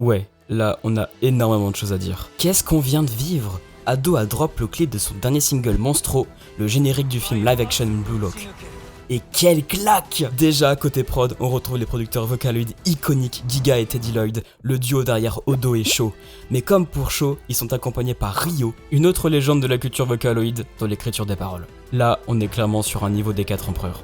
Ouais, là, on a énormément de choses à dire. Qu'est-ce qu'on vient de vivre? Ado a drop le clip de son dernier single Monstro, le générique du film live action Blue Lock. Et quelle claque! Déjà, côté prod, on retrouve les producteurs Vocaloid iconiques Giga et Teddy Lloyd, le duo derrière Odo et Sho. Mais comme pour Sho, ils sont accompagnés par Rio, une autre légende de la culture Vocaloid dans l'écriture des paroles. Là, on est clairement sur un niveau des 4 empereurs.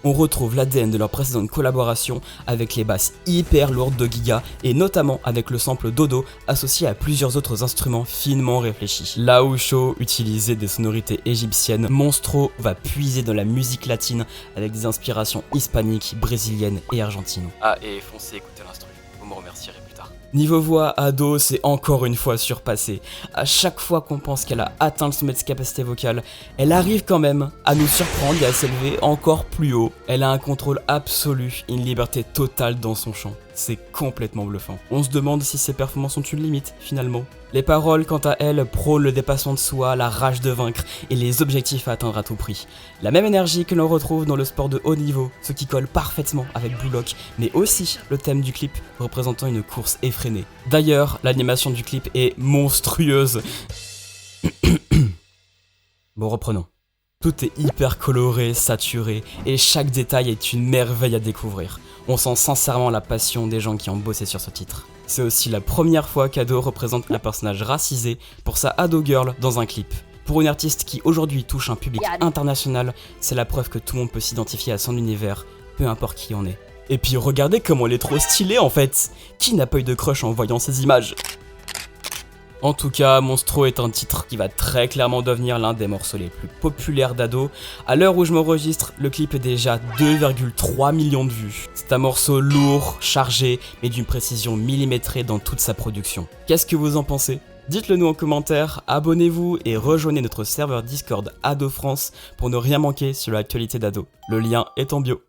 On retrouve l'ADN de leur précédente collaboration avec les basses hyper lourdes de Giga et notamment avec le sample Dodo associé à plusieurs autres instruments finement réfléchis. Là où Sho utilisait des sonorités égyptiennes, Monstro va puiser dans la musique latine avec des inspirations hispaniques, brésiliennes et argentines. Ah, et foncez écouter l'instru, vous me remercierez plus tard. Niveau voix, Ado s'est encore une fois surpassée. À chaque fois qu'on pense qu'elle a atteint le sommet de sa capacité vocale, elle arrive quand même à nous surprendre et à s'élever encore plus haut. Elle a un contrôle absolu et une liberté totale dans son chant. C'est complètement bluffant. On se demande si ses performances ont une limite, finalement. Les paroles, quant à elles, prônent le dépassement de soi, la rage de vaincre et les objectifs à atteindre à tout prix. La même énergie que l'on retrouve dans le sport de haut niveau, ce qui colle parfaitement avec Blue Lock, mais aussi le thème du clip représentant une course effrénée. D'ailleurs, l'animation du clip est monstrueuse. Bon, reprenons. Tout est hyper coloré, saturé, et chaque détail est une merveille à découvrir. On sent sincèrement la passion des gens qui ont bossé sur ce titre. C'est aussi la première fois qu'Ado représente un personnage racisé pour sa Ado Girl dans un clip. Pour une artiste qui aujourd'hui touche un public international, c'est la preuve que tout le monde peut s'identifier à son univers, peu importe qui on est. Et puis regardez comment elle est trop stylée en fait! Qui n'a pas eu de crush en voyant ces images? En tout cas, Monstro est un titre qui va très clairement devenir l'un des morceaux les plus populaires d'Ado. À l'heure où je m'enregistre, le clip est déjà 2,3 millions de vues. C'est un morceau lourd, chargé, mais d'une précision millimétrée dans toute sa production. Qu'est-ce que vous en pensez? Dites-le nous en commentaire, abonnez-vous et rejoignez notre serveur Discord Ado France pour ne rien manquer sur l'actualité d'Ado. Le lien est en bio.